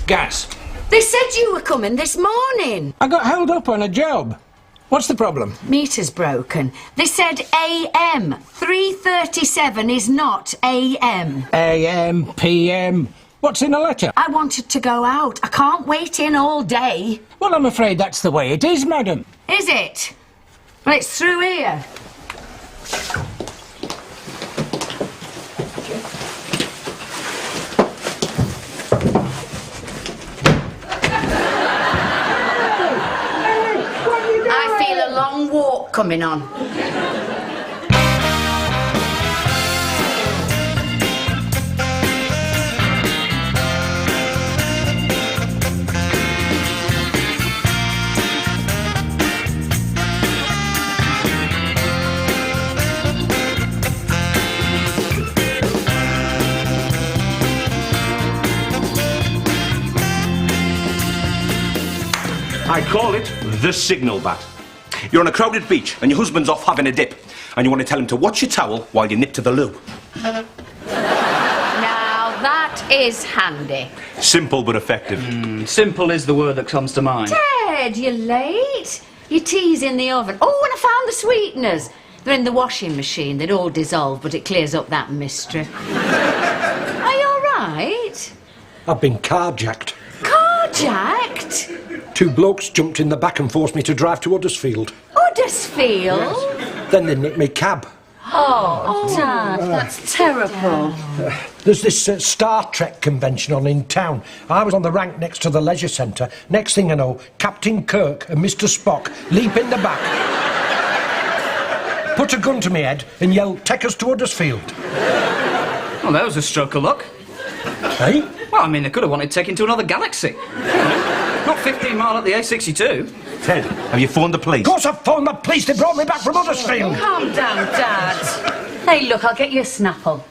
Gas. They said you were coming this morning. I got held up on a job. What's the problem? Meter's broken. They said AM. 3:37 is not AM. AM, PM. What's in a letter? I wanted to go out. I can't wait in all day. Well, I'm afraid that's the way it is, madam. Is it? Well, it's through here. I feel a long walk coming on. I call it the signal bat. You're on a crowded beach and your husband's off having a dip and you want to tell him to watch your towel while you nip to the loo. Now that is handy. Simple but effective. Simple is the word that comes to mind. Ted, you're late. Your tea's in the oven. Oh, and I found the sweeteners. They're in the washing machine. They'd all dissolve, but it clears up that mystery. Are you all right? I've been carjacked. Carjacked? 2 blokes jumped in the back and forced me to drive to Huddersfield. Huddersfield? Yes. Then they nicked me cab. Oh, Dad, that's terrible. There's this Star Trek convention on in town. I was on the rank next to the leisure centre. Next thing I know, Captain Kirk and Mr Spock leap in the back, put a gun to me head and yell, "Take us to Huddersfield." Well, that was a stroke of luck. Hey? Well, I mean, they could have wanted taken to another galaxy. Not 15 mile up the A62. Ted, have you phoned the police? Of course I've phoned the police. They brought me back from Huddersfield. Calm down, Dad. Hey, look, I'll get you a Snapple.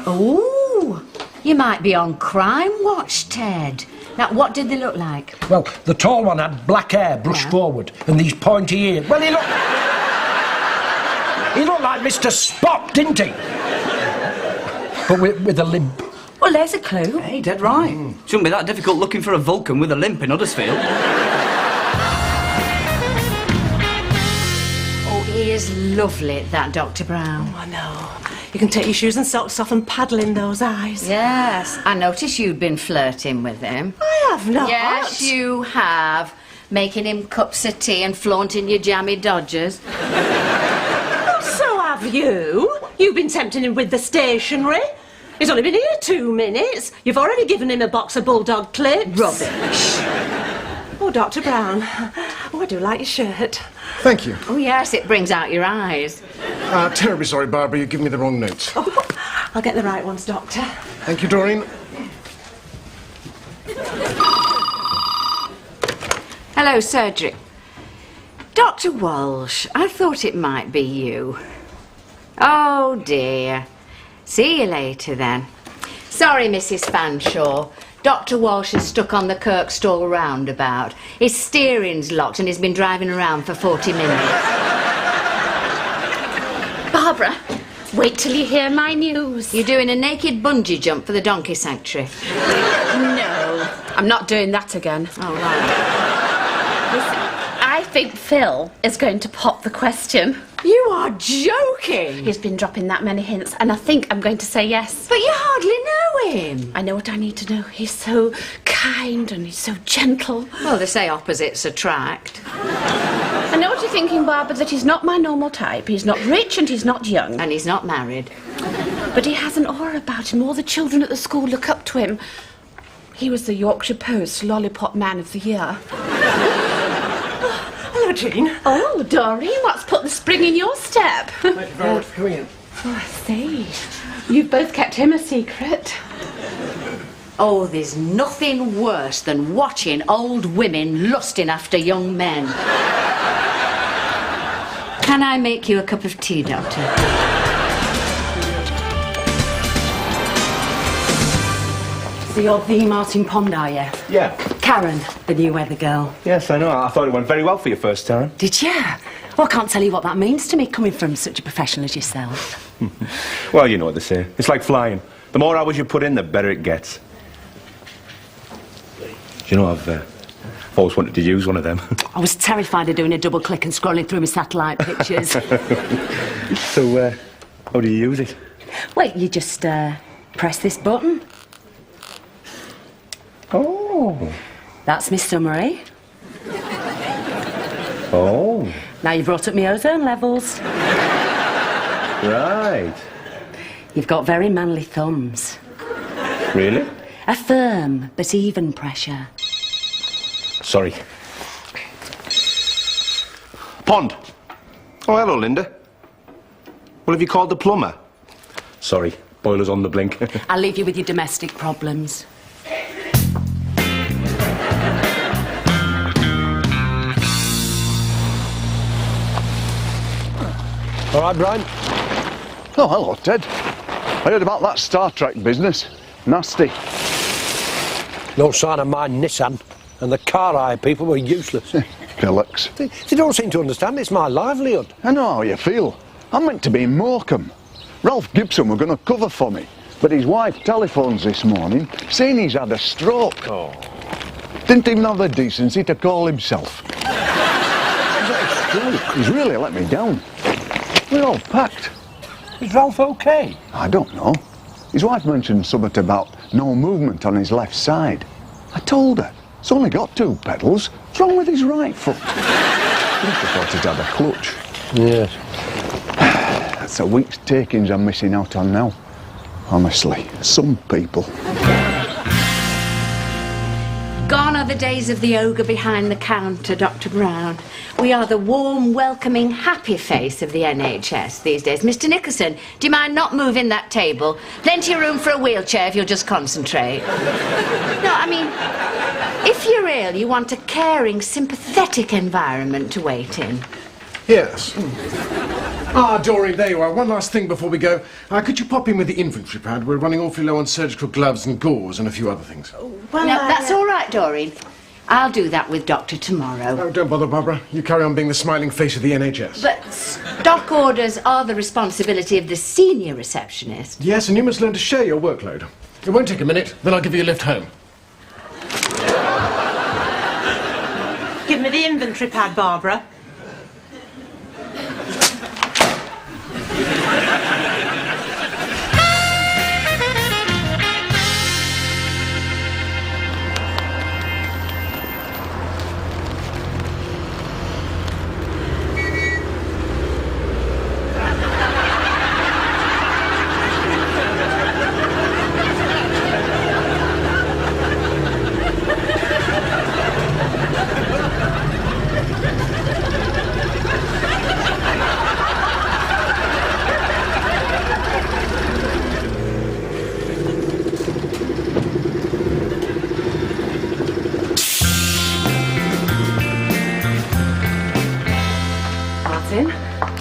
Oh, you might be on Crime Watch, Ted. Now, what did they look like? Well, the tall one had black hair brushed forward and these pointy ears. Well, he looked like Mr Spock, didn't he? But with a limp. Well, there's a clue. Hey, dead right. Shouldn't be that difficult looking for a Vulcan with a limp in Huddersfield. Oh, he is lovely, that Dr Brown. I know. You can take your shoes and socks off and paddle in those eyes. Yes, I noticed you'd been flirting with him. I have not. Yes, you have. Making him cups of tea and flaunting your jammy dodgers. So have you. You've been tempting him with the stationery. He's only been here 2 minutes. You've already given him a box of bulldog clips. Rubbish. Oh, Dr Brown. Oh, I do like your shirt. Thank you. Oh, yes, it brings out your eyes. Terribly sorry, Barbara, you've given me the wrong notes. Oh, I'll get the right ones, Doctor. Thank you, Doreen. Hello, surgery. Dr Walsh, I thought it might be you. Oh, dear. See you later, then. Sorry, Mrs Fanshawe. Dr Walsh is stuck on the Kirkstall roundabout. His steering's locked and he's been driving around for 40 minutes. Barbara, wait till you hear my news. You're doing a naked bungee jump for the donkey sanctuary? No, I'm not doing that again. Oh, right. Listen, I think Phil is going to pop the question. You are joking! He's been dropping that many hints, and I think I'm going to say yes. But you hardly know him. I know what I need to know. He's so kind and he's so gentle. Well, they say opposites attract. I know what you're thinking, Barbara, that he's not my normal type. He's not rich and he's not young. And he's not married. But he has an aura about him. All the children at the school look up to him. He was the Yorkshire Post Lollipop Man of the Year. Hello, Jean. Oh, Doreen, what's put the spring in your step? Thank you very much for coming in. Oh, I see. You've both kept him a secret. Oh, there's nothing worse than watching old women lusting after young men. Can I make you a cup of tea, Doctor? So you're the Martin Pond, are you? Yeah. Karen, the new weather girl. Yes, I know. I thought it went very well for your first time. Did you? Well, I can't tell you what that means to me, coming from such a professional as yourself. Well, you know what they say. It's like flying. The more hours you put in, the better it gets. you know, I've always wanted to use one of them. I was terrified of doing a double click and scrolling through my satellite pictures. So, how do you use it? Wait, you just press this button. Oh. That's my summary. Oh. Now you've brought up my ozone levels. Right. You've got very manly thumbs. Really? A firm but even pressure. Sorry. Pond. Oh, hello, Linda. Well, have you called the plumber? Sorry, boiler's on the blink. I'll leave you with your domestic problems. All right, Brian? Oh, hello, Ted. I heard about that Star Trek business. Nasty. No sign of my Nissan, and the car hire people were useless. Pillocks. They don't seem to understand it's my livelihood. I know how you feel. I'm meant to be in Morecambe. Ralph Gibson were going to cover for me, but his wife telephones this morning saying he's had a stroke. Oh. Didn't even have the decency to call himself. He's really let me down. We're all packed. Is Ralph okay? I don't know. His wife mentioned something about no movement on his left side. I told her, it's only got 2 pedals. What's wrong with his right foot? I must have thought he'd had a clutch. Yes. That's a week's takings I'm missing out on now. Honestly, some people. Gone are the days of the ogre behind the counter, Dr. Brown. We are the warm, welcoming, happy face of the NHS these days. Mr. Nickerson, do you mind not moving that table? Plenty of room for a wheelchair if you'll just concentrate. No, I mean, if you're ill, you want a caring, sympathetic environment to wait in. Yes. Ah, Doreen, there you are. One last thing before we go. Could you pop in with the inventory pad? We're running awfully low on surgical gloves and gauze and a few other things. Well, no, that's all right, Doreen. I'll do that with Doctor tomorrow. Oh, don't bother, Barbara. You carry on being the smiling face of the NHS. But stock orders are the responsibility of the senior receptionist. Yes, and you must learn to share your workload. It won't take a minute, then I'll give you a lift home. Give me the inventory pad, Barbara.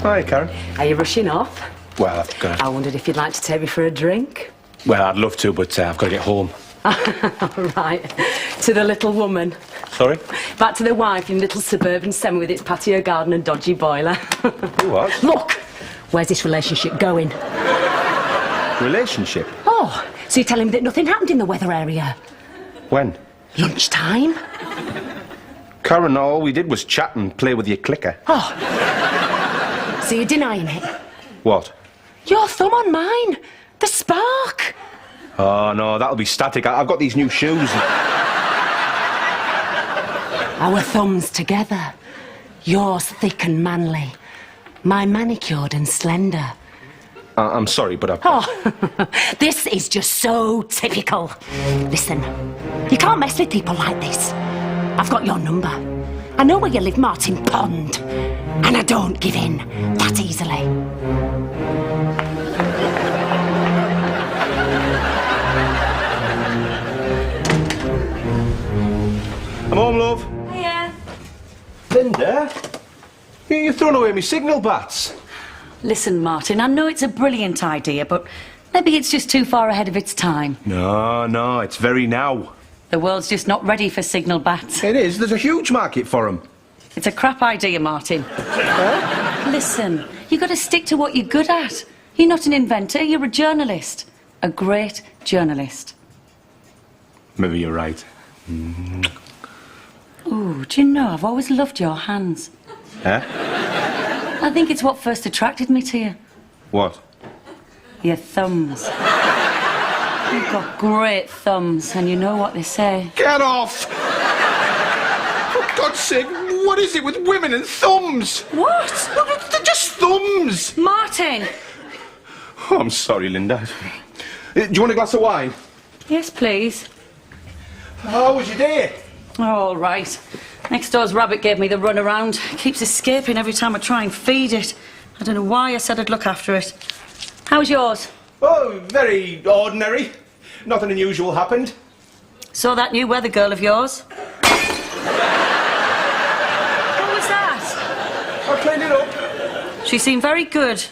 Hi, Karen. Are you rushing off? Well, I've got I wondered if you'd like to take me for a drink. Well, I'd love to, but I've got to get home. Right. To the little woman. Sorry? Back to the wife in little suburban semi with its patio garden and dodgy boiler. What? Look! Where's this relationship going? Relationship? Oh, so you're telling me that nothing happened in the weather area? When? Lunchtime? Karen, all we did was chat and play with your clicker. Oh. So you're denying it? What? Your thumb on mine. The spark. Oh, no, that'll be static. I've got these new shoes. Our thumbs together. Yours thick and manly. Mine manicured and slender. I'm sorry, but Oh, this is just so typical. Listen, you can't mess with people like this. I've got your number. I know where you live, Martin Pond. And I don't give in that easily. I'm home, love. Hiya. Linda? You've thrown away my signal bats. Listen, Martin, I know it's a brilliant idea, but maybe it's just too far ahead of its time. No, it's very now. The world's just not ready for signal bats. It is. There's a huge market for them. It's a crap idea, Martin. Listen, you've got to stick to what you're good at. You're not an inventor, you're a journalist. A great journalist. Maybe you're right. Oh, do you know, I've always loved your hands. Huh? I think it's what first attracted me to you. What? Your thumbs. You've got great thumbs, and you know what they say. Get off! For God's sake, what is it with women and thumbs? What? They're just thumbs! Martin! Oh, I'm sorry, Linda. Do you want a glass of wine? Yes, please. How was your day? All right. Next door's rabbit gave me the runaround. Keeps escaping every time I try and feed it. I don't know why I said I'd look after it. How's yours? Oh, very ordinary. Nothing unusual happened. Saw that new weather girl of yours? What was that? I cleaned it up. She seemed very good.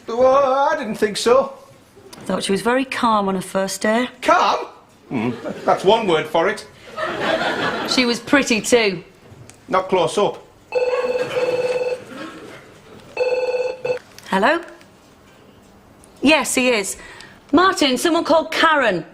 Well, I didn't think so. I thought she was very calm on her first day. Calm? That's one word for it. She was pretty too. Not close up. Hello? Yes, he is. Martin, someone called Karen.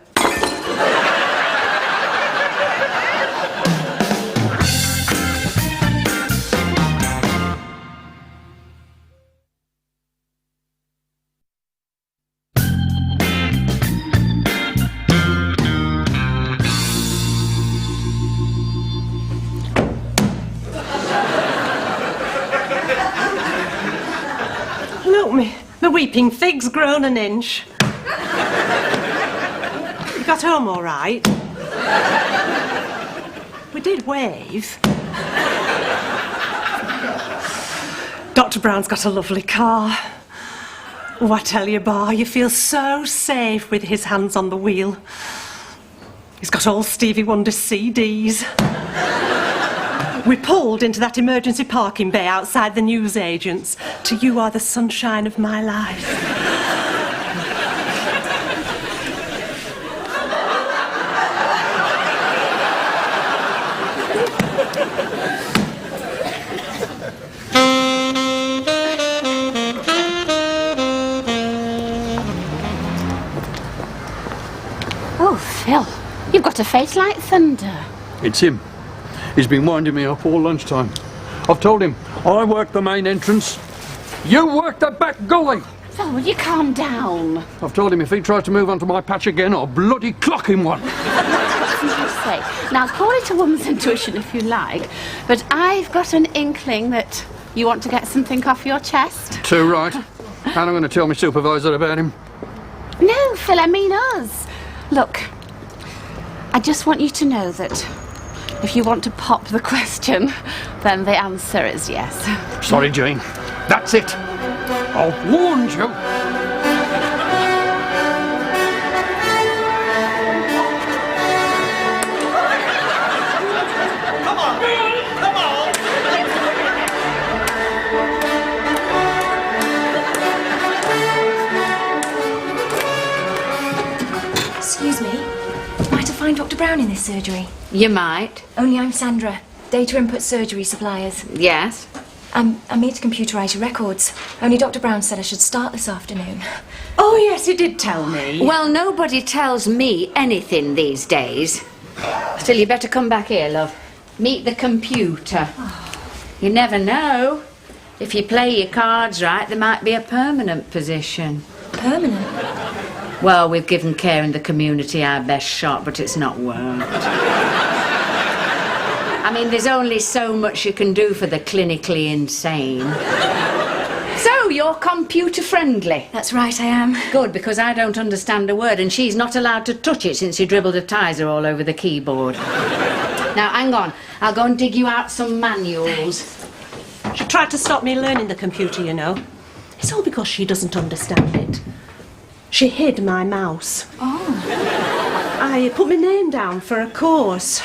Look, me, the weeping fig's grown an inch. You got home all right? We did wave. Dr. Brown's got a lovely car. Oh, I tell you, Bar, you feel so safe with his hands on the wheel. He's got all Stevie Wonder CDs. We pulled into that emergency parking bay outside the newsagents to You Are the Sunshine of My Life. Oh, Phil, you've got a face like thunder. It's him. He's been winding me up all lunchtime. I've told him, I work the main entrance, you work the back gully. Phil, will you calm down? I've told him if he tries to move onto my patch again, I'll bloody clock him one. That's what you say. Now, call it a woman's intuition if you like, but I've got an inkling that you want to get something off your chest. Too right. And I'm going to tell my supervisor about him. No, Phil, I mean us. Look, I just want you to know that if you want to pop the question, then the answer is yes. Sorry, Jane. That's it. I've warned you. Excuse me. Might I find Dr. Brown in this surgery? You might. Only I'm Sandra, Data Input Surgery Suppliers. Yes? I'm here to computerise your records. Only Dr. Brown said I should start this afternoon. Oh, yes, he did tell me. Well, nobody tells me anything these days. Still, you better come back here, love. Meet the computer. You never know. If you play your cards right, there might be a permanent position. Permanent? Well, we've given Care in the Community our best shot, but it's not worked. I mean, there's only so much you can do for the clinically insane. So, you're computer friendly? That's right, I am. Good, because I don't understand a word, and she's not allowed to touch it since you dribbled a Tizer all over the keyboard. Now, hang on. I'll go and dig you out some manuals. She tried to stop me learning the computer, you know. It's all because she doesn't understand it. She hid my mouse. Oh. I put my name down for a course.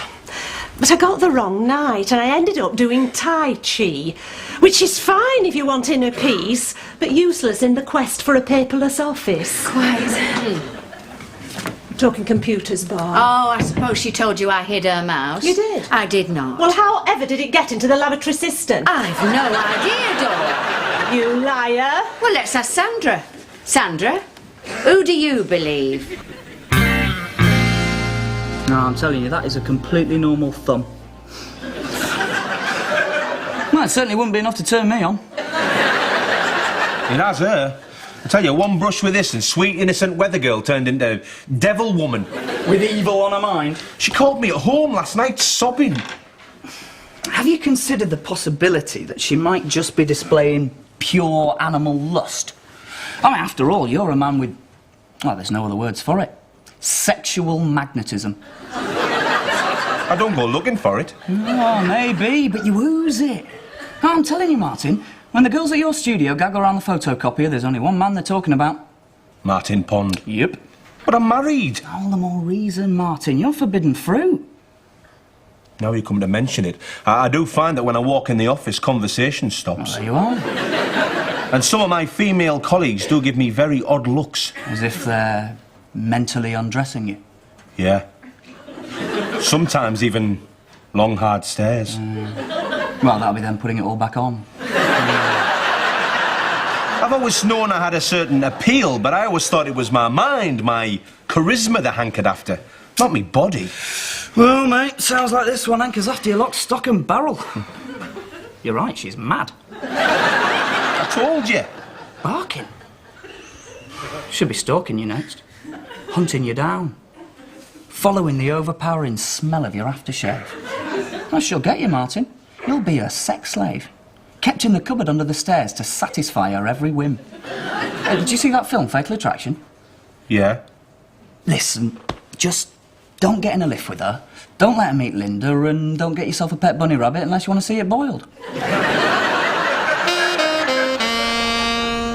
But I got the wrong night and I ended up doing Tai Chi, which is fine if you want inner peace, but useless in the quest for a paperless office. Quite. Talking computers, Bar. Oh, I suppose she told you I hid her mouse. You did? I did not. Well, however did it get into the lavatory cistern? I've no idea, Dora. You liar. Well, let's ask Sandra. Sandra, who do you believe? No, I'm telling you, that is a completely normal thumb. Well, it certainly wouldn't be enough to turn me on. It has her. I tell you, one brush with this and sweet, innocent weather girl turned into devil woman. With evil on her mind? She called me at home last night, sobbing. Have you considered the possibility that she might just be displaying pure animal lust? I mean, after all, you're a man with... well, there's no other words for it. Sexual magnetism. I don't go looking for it. Oh, maybe, but you ooze it. No, I'm telling you, Martin, when the girls at your studio gaggle around the photocopier, there's only one man they're talking about. Martin Pond. Yep. But I'm married. All the more reason, Martin. You're forbidden fruit. Now you come to mention it, I do find that when I walk in the office, conversation stops. Oh, there you are. And some of my female colleagues do give me very odd looks. As if they're mentally undressing you. Yeah. Sometimes even long, hard stares. Well, that'll be them putting it all back on. I've always known I had a certain appeal, but I always thought it was my mind, my charisma they hankered after, not me body. Well, mate, sounds like this one hankers after your lock, stock and barrel. You're right, she's mad. I told you. Barking. Should be stalking you next. Hunting you down. Following the overpowering smell of your aftershave. Well, she'll get you, Martin. You'll be her sex slave. Kept in the cupboard under the stairs to satisfy her every whim. Hey, did you see that film, Fatal Attraction? Yeah. Listen, just don't get in a lift with her. Don't let her meet Linda, and don't get yourself a pet bunny rabbit unless you want to see it boiled.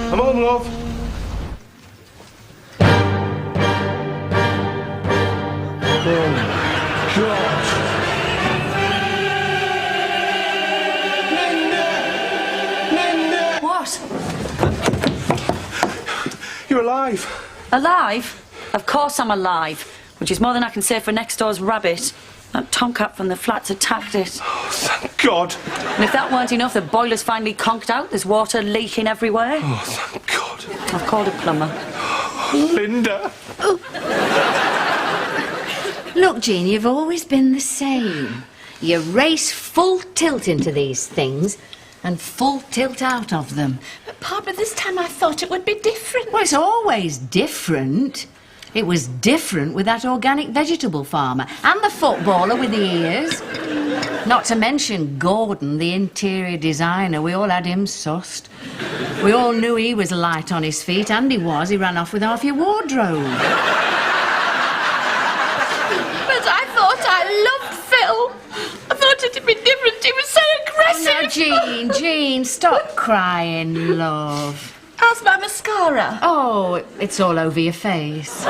Come on, love. What? You're alive. Alive? Of course I'm alive. Which is more than I can say for next door's rabbit. That tomcat from the flats attacked it. Oh, thank God. And if that weren't enough, the boiler's finally conked out. There's water leaking everywhere. Oh, thank God. I've called a plumber. Linda. Look, Jean, you've always been the same. You race full tilt into these things and full tilt out of them. But, Barbara, this time I thought it would be different. Well, it's always different. It was different with that organic vegetable farmer and the footballer with the ears. Not to mention Gordon, the interior designer. We all had him sussed. We all knew he was light on his feet, and he was. He ran off with half your wardrobe. But I thought I loved Phil. I thought it'd be different. He was so aggressive. Oh, no, Jean, stop crying, love. How's my mascara? Oh, it's all over your face.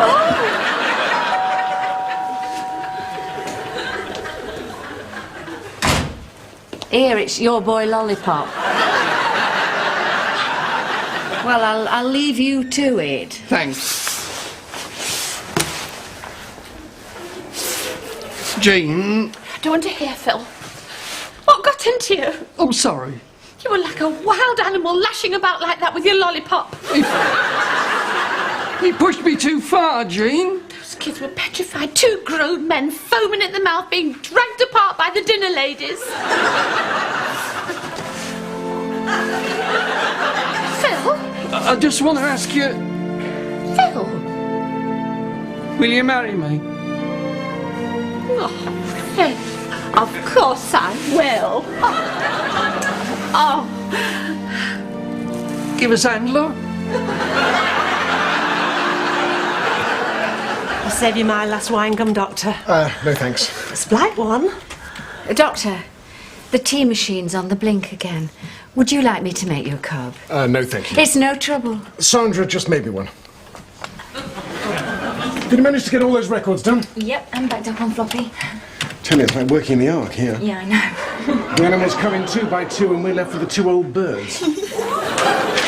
Here, it's your boy Lollipop. Well, I'll leave you to it. Thanks. Jane. I don't want to hear, Phil. What got into you? I'm sorry. You were like a wild animal lashing about like that with your lollipop. He pushed me too far, Jean. Those kids were petrified. Two grown men foaming at the mouth, being dragged apart by the dinner ladies. Phil? I just want to ask you, Phil? will you marry me? Oh, Phil. Of course I will. Oh. Give us handler. I'll save you my last wine gum, Doctor. No thanks. Splight one. Doctor, the tea machine's on the blink again. Would you like me to make you a cup? No thank you. It's no trouble. Sandra just made me one. Did you manage to get all those records done? Yep, I'm backed up on floppy. Tell you, it's like working in the Ark here. Yeah, I know. The animals come in 2 by 2 and we're left with the 2 old birds.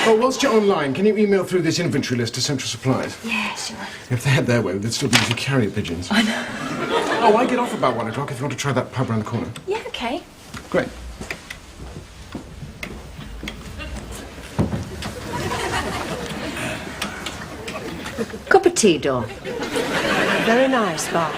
Oh, whilst you're online, can you email through this inventory list to Central Supplies? Yeah, sure. If they had their way, they'd still be using carrier pigeons. I know. Oh, I get off about 1 o'clock if you want to try that pub around the corner. Yeah, okay. Great. Cup of tea, Dawn. Very nice, Bob.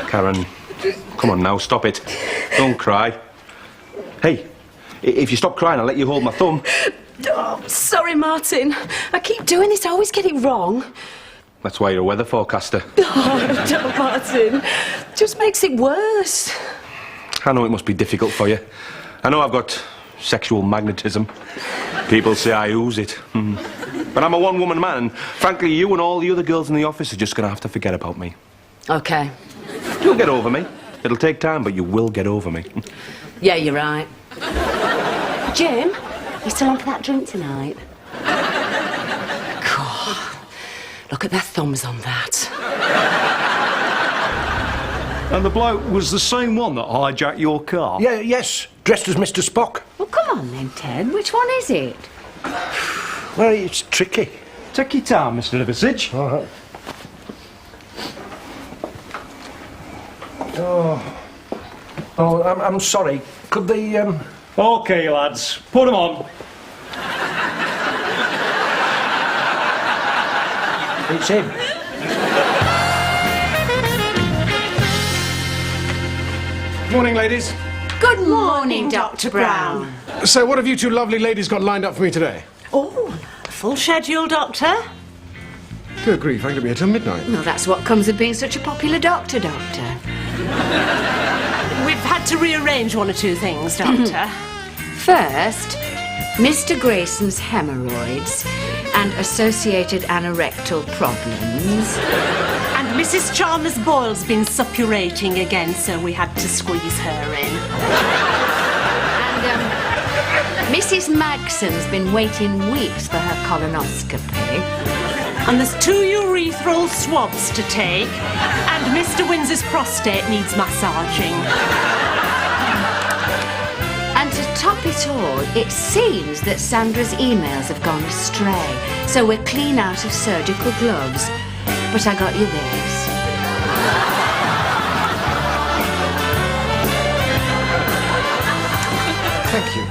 Karen, come on now, stop it. Don't cry. Hey, if you stop crying, I'll let you hold my thumb. Oh, sorry, Martin. I keep doing this. I always get it wrong. That's why you're a weather forecaster. Oh, don't, Martin. Just makes it worse. I know it must be difficult for you. I know I've got sexual magnetism. People say I ooze it. But I'm a one-woman man, and frankly, you and all the other girls in the office are just going to have to forget about me. OK. You'll get over me. It'll take time, but you will get over me. Yeah, you're right. Jim, you still on for that drink tonight? God, look at their thumbs on that. And the bloke was the same one that hijacked your car? Yeah, yes, dressed as Mr. Spock. Well, come on then, Ted. Which one is it? Well, it's tricky. Take your time, Mr. Liversidge. All right. Oh, I'm sorry. Could the, OK, lads, put 'em on. It's him. Morning, ladies. Good morning, Dr. Brown. So, what have you two lovely ladies got lined up for me today? Oh, full schedule, Doctor. Good grief, I could be here till midnight. Well, that's what comes of being such a popular doctor, Doctor. We've had to rearrange one or two things, Doctor. First, Mr. Grayson's hemorrhoids and associated anorectal problems. And Mrs. Chalmers Boyle's been suppurating again, so we had to squeeze her in. And Mrs. Magson's been waiting weeks for her colonoscopy. And there's 2 urethral swabs to take, and Mr. Windsor's prostate needs massaging. And to top it all, it seems that Sandra's emails have gone astray, so we're clean out of surgical gloves. But I got you this. Thank you.